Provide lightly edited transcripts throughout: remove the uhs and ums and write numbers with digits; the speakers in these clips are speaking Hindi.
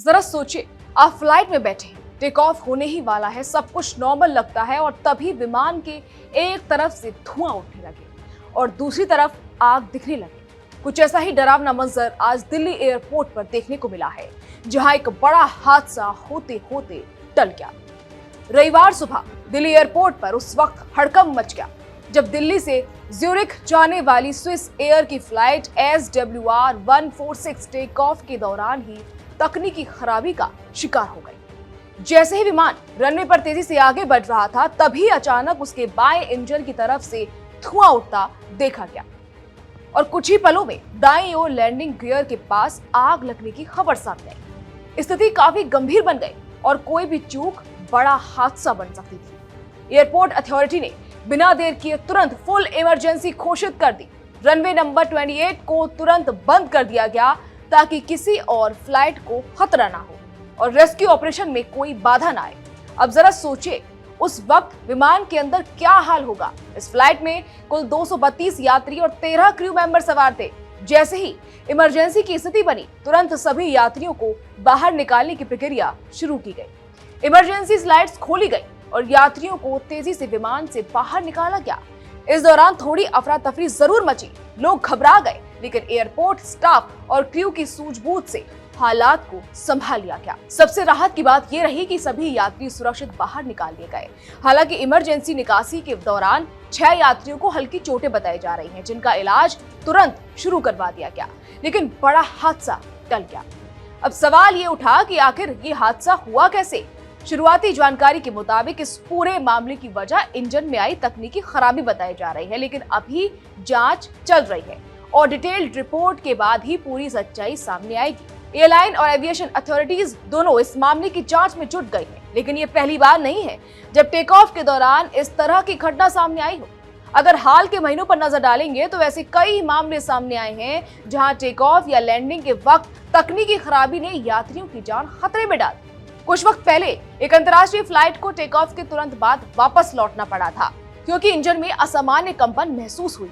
जरा सोचिए, आप फ्लाइट में बैठे हैं, टेक ऑफ होने ही वाला है, सब कुछ नॉर्मल लगता है और तभी विमान के एक तरफ से धुआं उठने लगे और दूसरी तरफ आग दिखने लगे। कुछ ऐसा ही डरावना मंजर आज दिल्ली एयरपोर्ट पर देखने को मिला है, जहां एक बड़ा हादसा होते होते टल गया। रविवार सुबह दिल्ली एयरपोर्ट पर उस वक्त हड़कंप मच गया जब दिल्ली से ज्यूरिख जाने वाली स्विस एयर की फ्लाइट SWR 146 टेक ऑफ के दौरान ही तकनीकी खराबी का शिकार हो गई। जैसे ही विमान रनवे पर तेजी से आगे बढ़ रहा था, तभी अचानक उसके बाएं इंजन की तरफ से धुआं उठता देखा गया और कुछ ही पलों में दाईं ओर लैंडिंग गियर के पास आग लगने की खबर सामने आई। स्थिति काफी गंभीर बन गई और कोई भी चूक बड़ा हादसा बन सकती थी। एयरपोर्ट अथॉरिटी ने बिना देर किए तुरंत फुल इमरजेंसी घोषित कर दी। रनवे नंबर 28 को तुरंत बंद कर दिया गया ताकि किसी और फ्लाइट को खतरा ना हो और रेस्क्यू ऑपरेशन में कोई बाधा ना आए। अब जरा सोचिए, उस वक्त विमान के अंदर क्या हाल होगा। इस फ्लाइट में कुल 232 यात्री और 13 क्रू मेंबर सवार थे। जैसे ही इमरजेंसी की स्थिति बनी, तुरंत सभी यात्रियों को बाहर निकालने की प्रक्रिया शुरू की गई। इमरजेंसी स्लाइड्स खोली गई और यात्रियों को तेजी से विमान से बाहर निकाला गया। इस दौरान थोड़ी अफरा तफरी जरूर मची, लोग घबरा गए, लेकिन एयरपोर्ट स्टाफ और क्रू की सूझबूझ से हालात को संभाल लिया गया। सबसे राहत की बात यह रही कि सभी यात्री सुरक्षित बाहर निकाल लिए गए। हालांकि इमरजेंसी निकासी के दौरान 6 यात्रियों को हल्की चोटें बताई जा रही हैं, जिनका इलाज तुरंत शुरू करवा दिया गया, लेकिन बड़ा हादसा टल गया। अब सवाल ये उठा कि आखिर ये हादसा हुआ कैसे। शुरुआती जानकारी के मुताबिक इस पूरे मामले की वजह इंजन में आई तकनीकी खराबी बताई जा रही है, लेकिन अभी जांच चल रही है और डिटेल्ड रिपोर्ट के बाद ही पूरी सच्चाई सामने आएगी। एयरलाइन और एविएशन अथॉरिटीज दोनों इस मामले की जांच में जुट गई हैं, लेकिन ये पहली बार नहीं है जब टेक ऑफ के दौरान इस तरह की घटना सामने आई हो। अगर हाल के महीनों पर नजर डालेंगे तो ऐसे कई मामले सामने आए हैं जहां टेक ऑफ या लैंडिंग के वक्त तकनीकी खराबी ने यात्रियों की जान खतरे में डाल दी। कुछ वक्त पहले एक अंतर्राष्ट्रीय फ्लाइट को टेक ऑफ के तुरंत बाद वापस लौटना पड़ा था क्योंकि इंजन में असामान्य कंपन महसूस हुई।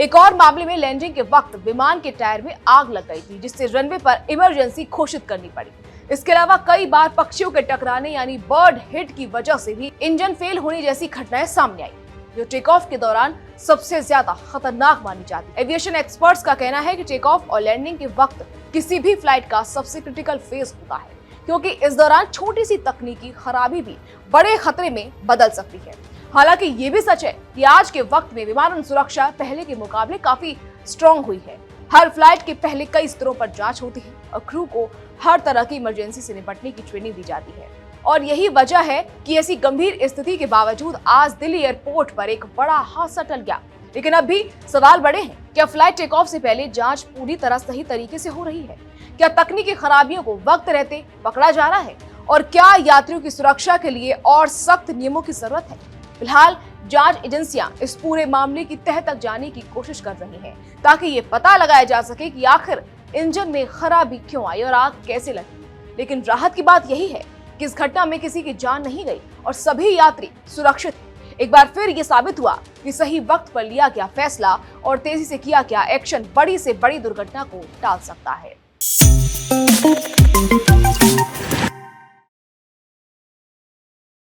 एक और मामले में लैंडिंग के वक्त विमान के टायर में आग लग गई थी, जिससे रनवे पर इमरजेंसी घोषित करनी पड़ी। इसके अलावा कई बार पक्षियों के टकराने यानी बर्ड हिट की वजह से भी इंजन फेल होने जैसी घटनाएं सामने आई, जो टेक ऑफ के दौरान सबसे ज्यादा खतरनाक मानी जाती है। एविएशन एक्सपर्ट्स का कहना है कि टेक ऑफ और लैंडिंग के वक्त किसी भी फ्लाइट का सबसे क्रिटिकल फेज होता है, क्योंकि इस दौरान छोटी सी तकनीकी खराबी भी बड़े खतरे में बदल सकती है। हालांकि ये भी सच है कि आज के वक्त में विमानन सुरक्षा पहले के मुकाबले काफी स्ट्रॉन्ग हुई है। हर फ्लाइट के पहले कई स्तरों पर जांच होती है और क्रू को हर तरह की इमरजेंसी से निपटने की ट्रेनिंग दी जाती है और यही वजह है कि ऐसी गंभीर स्थिति के बावजूद आज दिल्ली एयरपोर्ट पर एक बड़ा हादसा टल गया। लेकिन अब भी सवाल बड़े हैं, क्या फ्लाइट टेक ऑफ से पहले जांच पूरी तरह सही तरीके से हो रही है? क्या तकनीकी खराबियों को वक्त रहते पकड़ा जा रहा है? और क्या यात्रियों की सुरक्षा के लिए और सख्त नियमों की जरूरत है? फिलहाल जांच एजेंसियां इस पूरे मामले की तह तक जाने की कोशिश कर रही हैं, ताकि ये पता लगाया जा सके कि आखिर इंजन में खराबी क्यों आई और आग कैसे लगी। लेकिन राहत की बात यही है कि इस घटना में किसी की जान नहीं गई और सभी यात्री सुरक्षित हैं। एक बार फिर ये साबित हुआ कि सही वक्त पर लिया गया फैसला और तेजी से किया गया एक्शन बड़ी से बड़ी दुर्घटना को टाल सकता है।